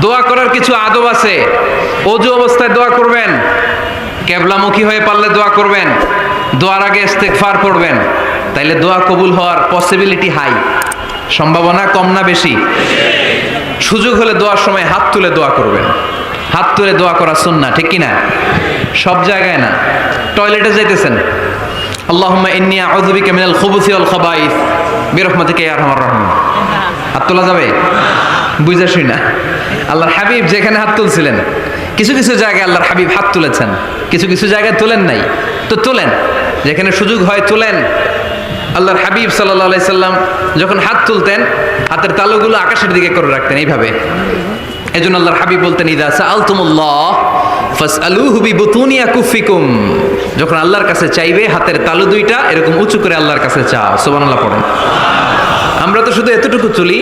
দোয়া করার কিছু আদব আছে। ওযু অবস্থায় দোয়া করবেন, কিবলামুখী হয়ে পারলে দোয়া করবেন, দোয়ার আগে ইস্তেগফার পড়বেন, তাইলে দোয়া কবুল হওয়ার পসিবিলিটি হাই। সম্ভাবনা কম না বেশি? সুযোগ হলে দোয়ার সময় হাত তুলে দোয়া করবেন। হাত তুলে দোয়া করা সুন্নাহ, ঠিক কি না? সব জায়গায় না। টয়লেটে যাইতেছেন, আল্লাহুম্মা ইন্নী আউযু বিকা মিনাল খুবুসি ওয়াল খাবাইস বিরহমাতিকা ইয়া আরহামার রাহিমিন। হাত তোলা যাবে? বুঝাসই না। আল্লাহর হাবিব যেখানে হাত তুলছিলেন, কিছু কিছু জায়গায় আল্লাহর হাবিব হাত তুলেছেন, কিছু কিছু জায়গায় তুলেন নাই। তো তুলেন, যেখানে সুযোগ হয় তুলেন। আল্লাহর হাবিব সাল্লাল্লাহু আলাইহি সাল্লাম যখন হাত তুলতেন, হাতের তালুগুলো আকাশের দিকে করে রাখতেন এইভাবে। এজন্য আল্লাহর হাবিব বলতেন, ইযা সাআলতুমুল্লাহ ফাসআলুহু বিবুতুনি আকুফিকুম। যখন আল্লাহর কাছে চাইবে, হাতের তালু দুইটা এরকম উঁচু করে আল্লাহর কাছে চাও। সুবহানাল্লাহ পড়েন। আমরা তো শুধু এতটুকু তুলি।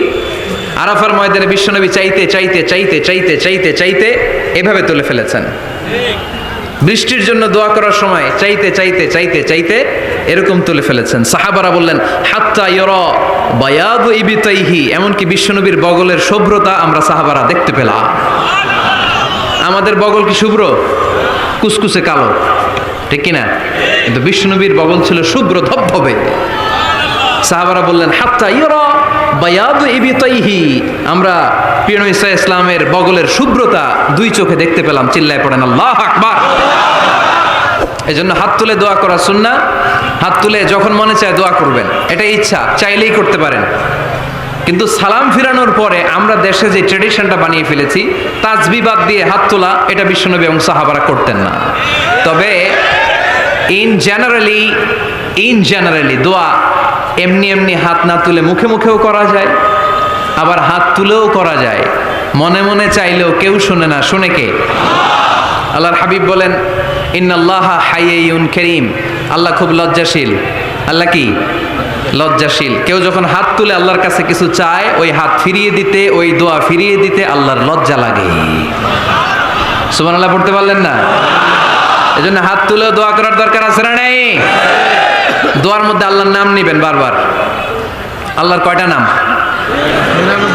আরাফার ময়দানে বিশ্বনবী চাইতে চাইতে চাইতে চাইতে চাইতে চাইতে এভাবে তুলে ফেলেছেন। বৃষ্টির জন্য দোয়া করার সময় চাইতে চাইতে চাইতে চাইতে এরকম তুলে ফেলেছেন। সাহাবারা বললেন, হাত্তা ইয়রা বায়াদু ইবিতাইহি, এমনকি বিশ্বনবীর বগলের শুভ্রতা আমরা সাহাবারা দেখতে পেলাম। আমাদের বগল কি শুভ্র? কুসকুসে কালো, ঠিক কিনা? কিন্তু বিশ্বনবীর বগল ছিল শুভ্র ধবধবে। সাহাবারা বললেন, হাত্তা ইয়রা বায়াদু ইবিতাইহি, আমরা প্রিয় নবী সাল্লাল্লাহু আলাইহি ইসলামের বগলের শুভ্রতা দুই চোখে দেখতে পেলাম। চিল্লায় পড়েন আল্লাহু আকবার। এজন্য হাত তুলে দোয়া করা সুন্নাহ। হাত তুলে যখন মনে চায় দোয়া করবেন, এটা ইচ্ছা, চাইলেই করতে পারেন। কিন্তু সালাম ফিরানোর পরে আমরা দেশে যে ট্রেডিশনটা বানিয়ে ফেলেছি, তাসবিহ বাদ দিয়ে হাত তোলা, এটা বিশ্বনবী এবং সাহাবারা করতেন না। তবে ইন জেনারেলি দোয়া এমনি এমনি হাত না তুলে মুখে মুখেও করা যায়, আবার হাত তুলেও করা যায়। মনে মনে চাইলেও কেউ শুনে না, শুনে কে? আল্লাহর হাবিব বলেন, ইন্নাল্লাহা হাইয়ুন কারীম, আল্লাহ খুব লজ্জাশীল। আল্লাহ কি? লজ্জাশীল। কেউ যখন হাত তুলে আল্লাহর কাছে কিছু চায়, ওই হাত ফিরিয়ে দিতে, ওই দোয়া ফিরিয়ে দিতে আল্লাহর লজ্জা লাগে। সুবহানাল্লাহ পড়তে পারলেন না? এজন্য হাত তুলেও দোয়া করার দরকার আছে না নেই? দোয়ার মধ্যে আল্লাহর নাম নিবেন বারবার। আল্লাহর কয়টা নাম?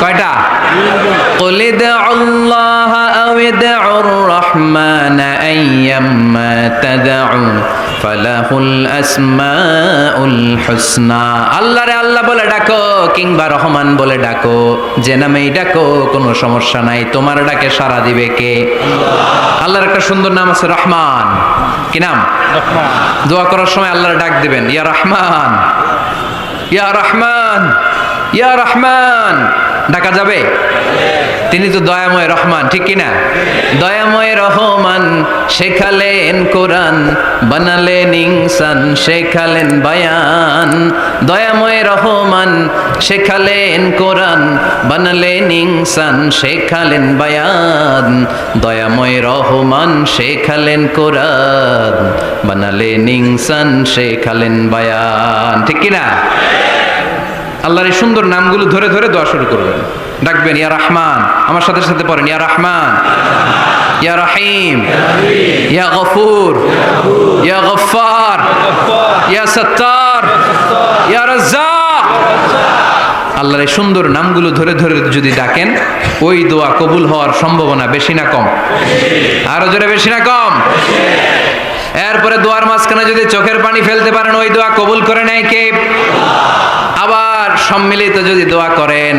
কয়টা? قل ادعوا الله أو ادعوا الرحمن أيما تدعوا فله الأسماء الحسنى। আল্লাহ রে আল্লাহ বলে ডাকো, কিংবা রহমান বলে ডাকো, যে নামেই ডাকো কোনো সমস্যা নাই, তোমার ডাকে সাড়া দিবে কে? আল্লাহর একটা সুন্দর নাম আছে, রহমান। কি নাম? রহমান। দোয়া করার সময় আল্লাহর ডাক দিবেন, ইয়া রহমান, ইয়া রহমান, ইয়া রহমান। ডাকা যাবে? তিনি তো দয়াময় রহমান, ঠিক কিনা? দয়াময় রহমান শেখালেন কোরআন, বানালেন ইনসান, শেখালেন বায়ান। দয়াময় রহমান শেখালেন কোরআন, বানালেন ইনসান, শেখালেন বায়ান। দয়াময় রহমান শেখালেন কোরআন, বানালেন ইনসান, শেখালেন বায়ান, ঠিক কিনা? আল্লাহর এই সুন্দর নামগুলো ধরে ধরে দোয়া শুরু করবেন, ডাকবেন, ইয়া রহমান। আমার সাথে সাথে পড়েন, ইয়া রহমান, ইয়া রহিম, ইয়া গফুর, ইয়া গফফার, ইয়া সত্তার, ইয়া রাজ্জাক। আল্লাহর এই সুন্দর নামগুলো ধরে ধরে যদি ডাকেন, ওই দোয়া কবুল হওয়ার সম্ভাবনা বেশি না কম? আরো জোরে, বেশি না কম? এরপরে দোয়ার মাঝখানে যদি চোখের পানি ফেলতে পারেন, ওই দোয়া কবুল করে নেয় কে? আবার সম্মিলিত যদি দোয়া করেন,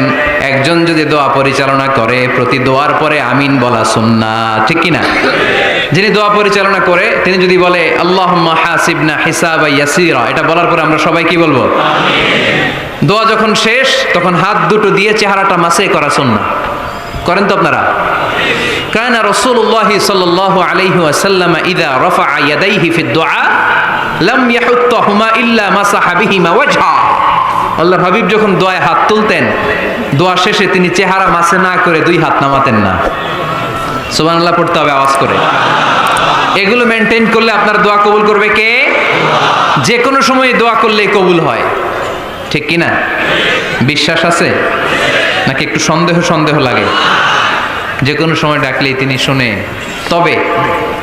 একজন যদি দোয়া পরিচালনা করে, প্রতি দোয়ার পরে আমিন বলা সুন্নাহ, ঠিক কিনা? যিনি দোয়া পরিচালনা করে তিনি যদি বলে আল্লাহুম্মা হাসিবনা হিসাবা ইয়াসিরা, এটা বলার পরে আমরা সবাই কি বলবো? আমিন। দোয়া যখন শেষ, তখন হাত দুটো দিয়ে চেহারাটা মাসে করা সুন্নাহ। করেন তো আপনারা? কানা রাসূলুল্লাহ সাল্লাল্লাহু আলাইহি ওয়াসাল্লাম ইযা রাফা'a ইয়াদাইহি ফিদ দুআ লাম ইয়াহুত্তাহুমা ইল্লা মাসাহা বিহিমা ওয়াজহা। আল্লাহর হাবিব যখন দোয়ায় হাত তুলতেন, দোয়া শেষে তিনি চেহারা মাসে না করে দুই হাত নামাতেন না। সুবহানাল্লাহ পড়তে হবে আওয়াজ করে। এগুলো মেনটেন করলে আপনার দোয়া কবুল করবে কে? যে কোনো সময় দোয়া করলেই কবুল হয়, ঠিক কিনা? বিশ্বাস আছে নাকি একটু সন্দেহ সন্দেহ লাগে? যে কোনো সময় ডাকলেই তিনি শুনে, তবে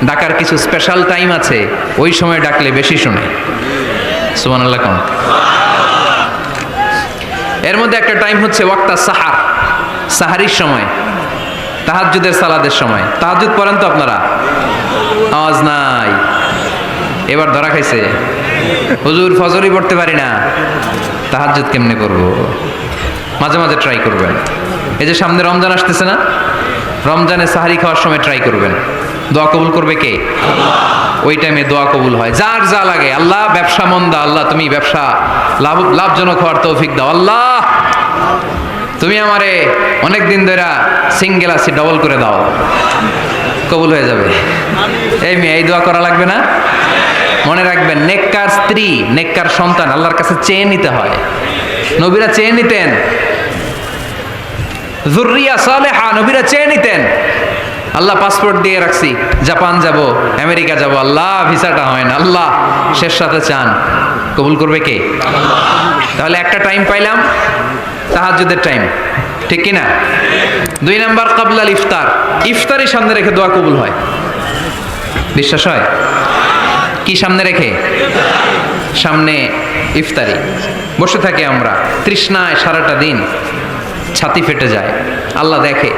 ডাকার কিছু স্পেশাল টাইম আছে, ওই সময় ডাকলে বেশি শুনে। সুবহানাল্লাহ কোন? এর মধ্যে একটা টাইম হচ্ছে ওয়াক্তা সাহার, সাহারির সময়। তাহাজ্জুদের সালাদের সময়। তাহাজ্জুদ পড়েন তো আপনারা? আওয়াজ নাই, এবার ধরা খাইছে। হুজুর ফজরই পড়তে পারি না, তাহাজ্জুদ কেমনে করব? মাঝে মাঝে ট্রাই করবেন। এই যে সামনে রমজান আসতেছে না, রমজানে সাহারি খাওয়ার সময় ট্রাই করবেন। দোয়া কবুল করবে কে? ওই টাইমে দোয়া কবুল হয়। যার যা লাগে, আল্লাহ ব্যবসা মন্দা, আল্লাহ তুমি ব্যবসা লাভজনক হওয়ার তৌফিক দাও, আল্লাহ তুমি আমারে অনেক দিন ধরে সিঙ্গেল আছি, ডবল করে দাও, কবুল হয়ে যাবে। এই মেয়ে, এই দোয়া করা লাগবে না? মনে রাখবেন, নেককার স্ত্রী, নেককার সন্তান আল্লাহর কাছে চেয়ে নিতে হয়। নবীরা চেয়ে নিতেন, যুররিয়া সালেহা নবীরা চেয়ে নিতেন। আল্লাহ পাসপোর্ট দিয়ে রাখছি, জাপান যাব, আমেরিকা যাব, আল্লাহ ভিসাটা হয় না, আল্লাহ শেষ সাথে চান, কবুল করবে কে? তাহলে একটা টাইম পাইলাম, তাহাজ্জুদের টাইম, ঠিক কিনা? 2 নাম্বার কাবলাল ইফতার, ইফতারি সামনে রেখে দোয়া কবুল হয়। বিশ্বাস হয়? কি সামনে রেখে? সামনে ইফতারি বসে থাকি আমরা, তৃষ্ণায় সারাটা দিন, ছাতি ফেটে যায়। আল্লাহ দেখে,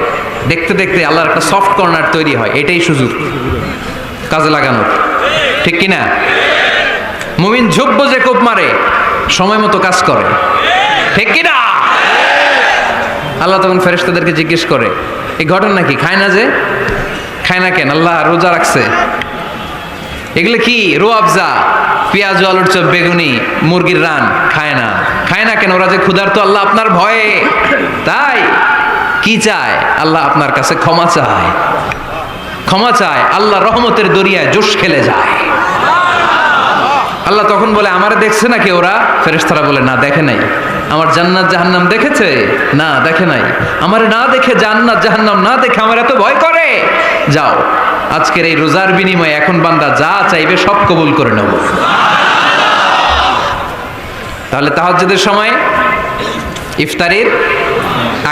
দেখতে দেখতে আল্লাহর একটা সফট কর্নার তৈরি হয়। এটাই সুযোগ কাজে লাগানোর, ঠিক কিনা? মুমিন ঝোপ বোঝে কোপ মারে, সময় মতো কাজ করে, ঠিক কিনা? আল্লাহ তখন ফেরেশতাদেরকে জিজ্ঞেস করে, এই ঘটনা কি? খায় না যে? খায় না কেন? আল্লাহ রোজা রাখছে। এগুলো কি? রোয়াবজা, পেঁয়াজ, আলুর চপ, বেগুনি, মুরগির রান খায় না। খায় না কেন? ওরা যে ক্ষুধার্ত, আল্লাহ আপনার ভয়ে। তাই কি চায়? আল্লাহ আপনার কাছে ক্ষমা চায়, ক্ষমা চায়। আল্লাহ রহমতের দরিয়ায় জোশ খেলে যায়। আল্লাহ তখন বলে, আমারে দেখছে নাকি ওরা? ফেরেশতারা বলে, না দেখে নাই। আমার জান্নাত জাহান্নাম দেখেছে? না দেখে নাই। আমারে না দেখে, জান্নাত জাহান্নাম না দেখে আমার এত ভয় করে। যাও, আজকের এই রোজার বিনিময়ে এখন বান্দা যা চাইবে সব কবুল করে নেব। তাহলে তাহাজ্জুদের সময়, ইফতারির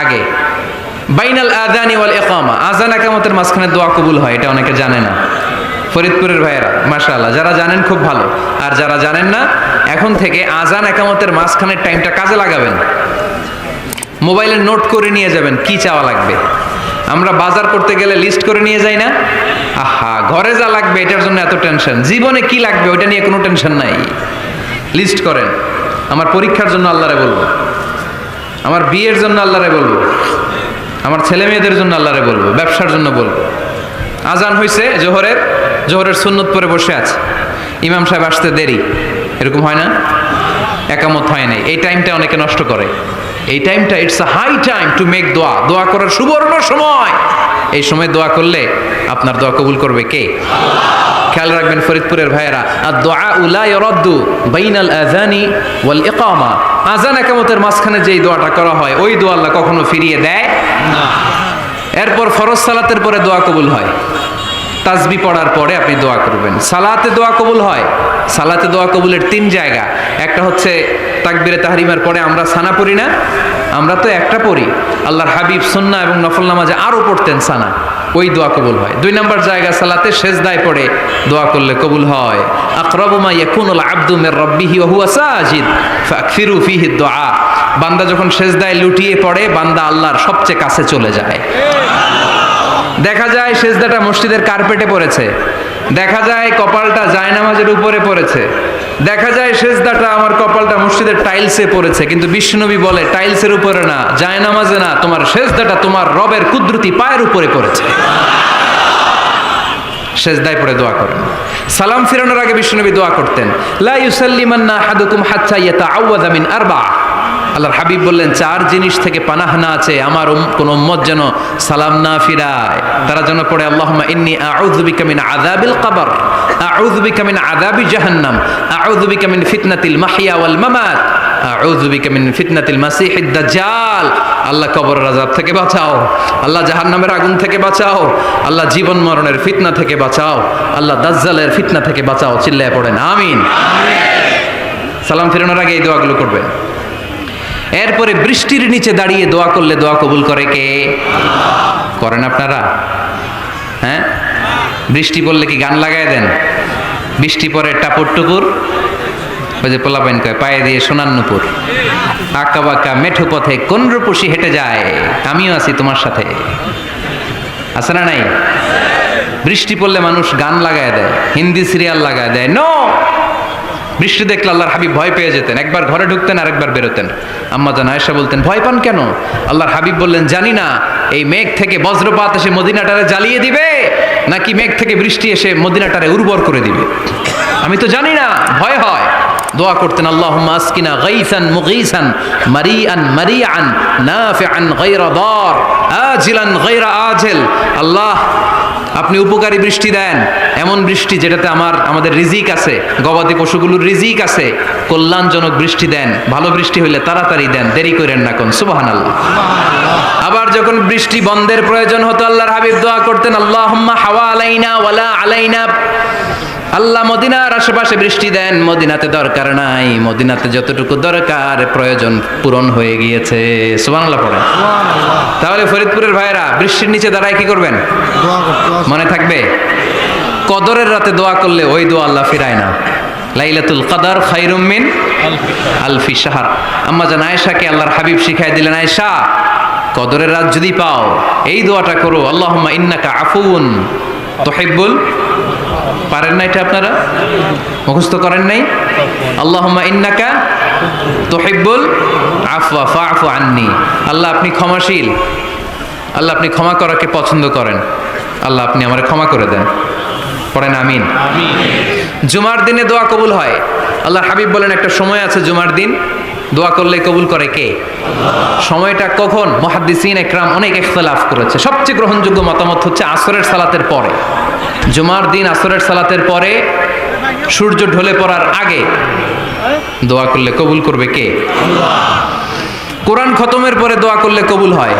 আগে, বাইনাল আযানি ওয়াল ইকামা, আযান ইকামতের মাঝখানে দোয়া কবুল হয়। এটা অনেকে জানে না। ফরিদপুরের ভাইয়েরা মাশাআল্লাহ, যারা জানেন খুব ভালো, আর যারা জানেন না, এখন থেকে আযান ইকামতের মাঝখানের টাইমটা কাজে লাগাবেন। মোবাইলে নোট করে নিয়ে যাবেন কি চাওয়া লাগবে। আমরা বাজার করতে গেলে লিস্ট করে নিয়ে যাই না? আহা, ঘরে যা লাগবে এটার জন্য এত টেনশন, জীবনে কি লাগবে ওইটা নিয়ে কোনো টেনশন নাই। লিস্ট করেন, আমার পরীক্ষার জন্য আল্লাহরে বলবো, আমার বিয়ের জন্য আল্লাহরে বলবো, আমার ছেলে মেয়েদের জন্য আল্লাহরে বলবো, ব্যবসার জন্য বলবো। আজান হয়েছে জোহরের সুন্নত পরে বসে আছে, ইমাম সাহেব আসতে দেরি, এরকম হয় না? একামত হয় নাই, এই টাইমটা অনেকে নষ্ট করে। এই টাইমটা, it's a high time to make দোয়া, দোয়া করার সুবর্ণ সময়। এই সময় দোয়া করলে আপনার দোয়া কবুল করবে কে? খেয়াল রাখবেন ফরিদপুরের ভাইয়েরা, আর দোয়া লা ইউরাদ্দু বাইনাল আযানি ওয়াল ইকামা, আযান ইকামতের মাঝখানে যেই দোয়াটা করা হয় ওই দোয়া আল্লাহ কখনো ফিরিয়ে দেয় না। এরপর ফরজ সালাতের পরে দোয়া কবুল হয়। তাসবিহ পড়ার পরে আপনি দোয়া করবেন। সালাতে দোয়া কবুল হয়। সালাতে দোয়া কবুলের 3 জায়গা। একটা হচ্ছে তাকবীরে তাহরিমার পরে আমরা সানা পড়ি না, আমরা তো একটা পড়ি। আল্লাহর হাবিব সুন্নাহ এবং নফল নামাজে আরো পড়তেন সানা, ওই দোয়া কবুল হয়। 2 নম্বর জায়গা সালাতে সেজদায় পড়ে দোয়া করলে কবুল হয়। আকরাবু মা ইয়াকুনুল আবদু মির রাব্বিহি ওয়া হুয়া সাজিদ ফাকফিরু ফিহি দুআ, বান্দা যখন সেজদায় লুটিয়ে পড়ে বান্দা আল্লাহর সবচেয়ে কাছে চলে যায়। দেখা যায় সেজদাটা মসজিদের কার্পেটে পড়েছে, দেখা যায় কপালটা জায়নামাজের উপরে পড়েছে, দেখা যায় সেজদাটা আমার কপালটা মসজিদের টাইলসে পড়েছে, কিন্তু বিশ্বনবী বলে টাইলসের উপরে না, জায়নামাজে না, তোমার সেজদাটা তোমার রবের কুদরতি পায়ের উপরে পড়েছে। সেজদায় পড়ে দোয়া করেন। সালাম ফিরানোর আগে বিশ্বনবী দোয়া করতেন, লা ইউসাল্লিমান্না আহাদুকুম হাত্তা ইয়াতাআওয়াযা মিন আরবা। আল্লাহর হাবিব বললেন 4 জিনিস থেকে পানাহ না আছে আমার কোন উম্মত যেন সালাম না ফিরায়। তারা যেন পড়ে, আল্লাহুম্মা ইন্নী আউযু বিকা মিন আযাবিল কবর, আউযু বিকা মিন আযাবি জাহান্নাম, আউযু বিকা মিন ফিতনাতিল মাহইয়া ওয়াল মামাত, আউযু বিকা মিন ফিতনাতিল মাসিহিদ দাজ্জাল। আল্লাহ কবরের আযাব থেকে বাঁচাও, আল্লাহ জাহান্নামের আগুন থেকে বাঁচাও, আল্লাহ জীবন মরণের ফিতনা থেকে বাঁচাও, আল্লাহ দাজ্জালের ফিতনা থেকে বাঁচাও। চিল্লায়ে পড়েন আমিন। সালাম ফিরানোর আগে এই দোয়াগুলো করবেন। এরপরে বৃষ্টির নিচে দাঁড়িয়ে দোয়া করলে দোয়া কবুল করে কে? করেন আপনারা? হ্যাঁ, বৃষ্টি পড়লে কি গান লাগায় দেন? বৃষ্টি পরে টাপুর টুপুর, ওই যে পোলাপাইন কয় পায়ে দিয়ে সোনার নুপুর, আঁকা বাঁকা মেঠো পথে কোন রূপসী হেঁটে যায়, আমিও আছি তোমার সাথে। আছে না নাই? বৃষ্টি পড়লে মানুষ গান লাগায় দেয়, হিন্দি সিরিয়াল লাগায় দেয়। নো, বৃষ্টি দেখলে আল্লাহর হাবিব ভয় পেয়ে যেতেন, একবার ঘরে ঢুকতেন আর একবার বেরোতেন। আম্মা জান আয়েশা বলতেন, ভয় পান কেন? আল্লাহর হাবিব বললেন, জানি না এই মেঘ থেকে বজ্রপাত এসে মদিনাটারে জ্বালিয়ে দিবে নাকি মেঘ থেকে বৃষ্টি এসে মদিনাটারে উর্বর করে দিবে, আমি তো জানি না, ভয় হয়। দোয়া করতেন, আল্লাহুম্মা আসকিনা গাইসান মুগীসান মারিআন মারিআন নাফিআন গায়রা দার আজিলান গায়রা আজিল। আল্লাহ, আপনি উপকারী বৃষ্টি দেন, এমন বৃষ্টি যেটাতে আমাদের রিজিক আছে, গবাদি পশুগুলোর রিজিক আছে। কল্যাণজনক বৃষ্টি দেন, ভালো বৃষ্টি হইলে তাড়াতাড়ি দেন, দেরি করেন না কোন। সুবহানাল্লাহ। আবার যখন বৃষ্টি বন্ধের প্রয়োজন হতো, আল্লাহর হাবিব দোয়া করতেন, আল্লাহুম্মা হাওয়া আলাইনা ওয়ালা আলাইনা। আল্লাহ মদিনার আশেপাশে বৃষ্টি দেন, মদিনাতে দরকার নাই, মদিনাতে যতটুকু দরকার প্রয়োজন পূরণ হয়ে গিয়েছে। সুবহানাল্লাহ পড়েন। তাহলে ফরিদপুরের ভাইয়েরা বৃষ্টির নিচে দাঁড়ায় কি করবেন? মনে থাকবে, কদরের রাতে দোয়া করলে ওই দোয়া আল্লাহ ফিরায় না। লাইলাতুল কদর খায়রুম মিন আলফি শাহর। আম্মা জান আয়েশাকে আল্লাহর হাবিব শিখাই দিলেন, আয়েশা, কদরের রাত যদি পাও এই দোয়াটা করো, আল্লাহুম্মা ইন্নাকা আফুউন তুহিব্বুল। পারেন না এটা? আপনারা মুখস্থ করেন নাই? আল্লাহুম্মা ইন্নাকা তুহিব্বুল আফওয়া ফাআফু আন্নি। আল্লাহ আপনি ক্ষমাশীল, আল্লাহ আপনি ক্ষমা করাকে পছন্দ করেন, আল্লাহ আপনি আমারে ক্ষমা করে দেন। পড়েন আমিন। জুমার দিনে দোয়া কবুল হয়। আল্লাহর হাবিব বলেন, একটা সময় আছে জুমার দিন দোয়া করলে কবুল করে কে? সময়টা কখন? মুহাদ্দিসিন ইকরাম অনেক ইখতিলাফ করেছে। সবচেয়ে গ্রহণযোগ্য মতামত হচ্ছে আসরের সালাতের পরে। জুমার দিন আসরের সালাতের পরে সূর্য ঢলে পড়ার আগে দোয়া করলে কবুল করবে কে? কোরআন খতমের পরে দোয়া করলে কবুল হয়।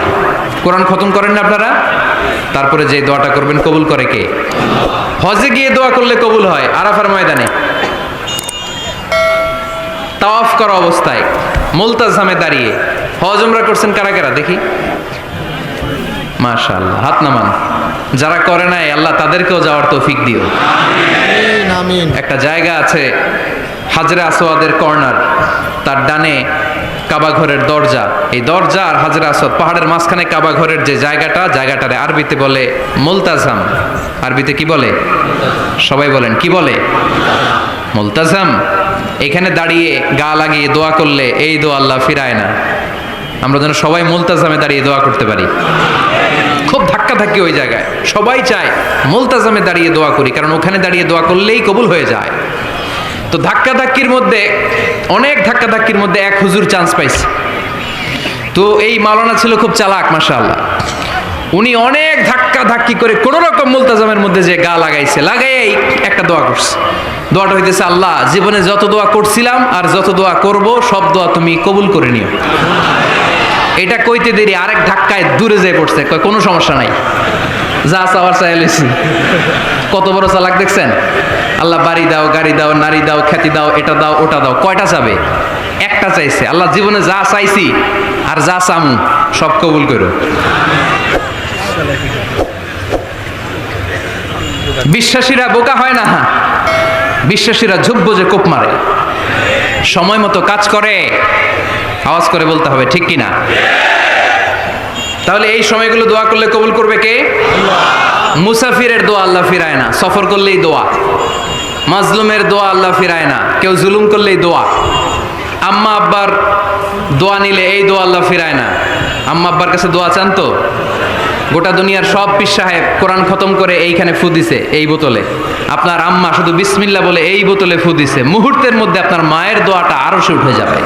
কোরআন খতম করেন না আপনারা? তারপরে যে দোয়াটা করবেন কবুল করে কে? হজে গিয়ে দোয়া করলে কবুল হয়। আরাফার ময়দানে তাওয়াফ করা অবস্থায় মুলতাজামে দাঁড়িয়ে। হজ উমরা করছেন কারা কারা দেখি? মাশাআল্লাহ, হাত নামান। যারা করে নাই আল্লাহ তাদেরকেও যাওয়ার তৌফিক দিও। আমিন। একটা জায়গা আছে হাজরে আসওয়াদের কর্নার, তার ডানে কাবা ঘরের দরজা। এই দরজা আর হাজরে আসওয়াদ, পাহাড়ের মাঝখানে কাবা ঘরের যে জায়গাটারে আরবিতে বলে মুলতাজাম। আরবিতে কি বলে? সবাই বলেন, কি বলে? মুলতাজাম। এখানে দাঁড়িয়ে গা লাগিয়ে দোয়া করলে এই দোয়া আল্লাহ ফিরায় না। আমরা যেন সবাই মুলতাজামে দাঁড়িয়ে দোয়া করতে পারি। খুব ধাক্কাধাক্কি ওই জায়গায়, সবাই চায় মুলতাজামে দাঁড়িয়ে দোয়া করি, কারণ ওখানে দাঁড়িয়ে দোয়া করলেই কবুল হয়ে যায়। তো ধাক্কাধাক্কির মধ্যে, অনেক ধাক্কাধাক্কির মধ্যে এক হুজুর চান্স পাইছে। তো এই মাওলানা ছিল খুব চালাক, মাশাআল্লাহ। উনি অনেক ধাক্কাধাক্কি করে কোন রকম মুলতাজামের মধ্যে যে গা লাগাইছে, লাগাইয়াই একটা দোয়া করছে। দোয়াটা হইতেছে, আল্লাহ জীবনে যত দোয়া করছিলাম আর যত দোয়া করব সব দোয়া তুমি কবুল করে নিও। এটা কইতে দেরি আরেক ধাক্কায় দূরে যেয়ে পড়ছে, কয় কোনো সমস্যা নাই, যা চাওয়ার চাই লইছি। কত বড় চালাক দেখছেন? আল্লাহ বাড়ি দাও, গাড়ি দাও, নারী দাও, খ্যাতি দাও, এটা দাও, ওটা দাও। কয়টা চাবে? একটা চাইছে। আল্লাহ জীবনে যা চাইছি আর যা চামু সব কবুল করো। বিশ্বাসীরা বোকা হয় না, বিশ্বাসীরা ঝুঁকব যে কোপ মারে, সময় মতো কাজ করে। আওয়াজ করে বলতে হবে, ঠিক কিনা? তাহলে এই সময়গুলো দোয়া করলে কবুল করবে কে? মুসাফিরের দোয়া আল্লাহ ফিরায় না, সফর করলেই দোয়া। মাজলুমের দোয়া আল্লাহ ফিরায় না, কেউ জুলুম করলেই দোয়া। আম্মা আব্বার দোয়া নিলে এই দোয়া আল্লাহ ফিরায় না। আম্মা আব্বার কাছে দোয়া চান তো? গোটা দুনিয়ার সব পীর সাহেব কোরআন খতম করে এইখানে ফু দিছে এই বোতলে, আপনার আম্মা শুধু বিসমিল্লাহ বলে এই বোতলে ফু দিছে, মুহূর্তের মধ্যে আপনার মায়ের দোয়াটা আরশে উঠে যাবে।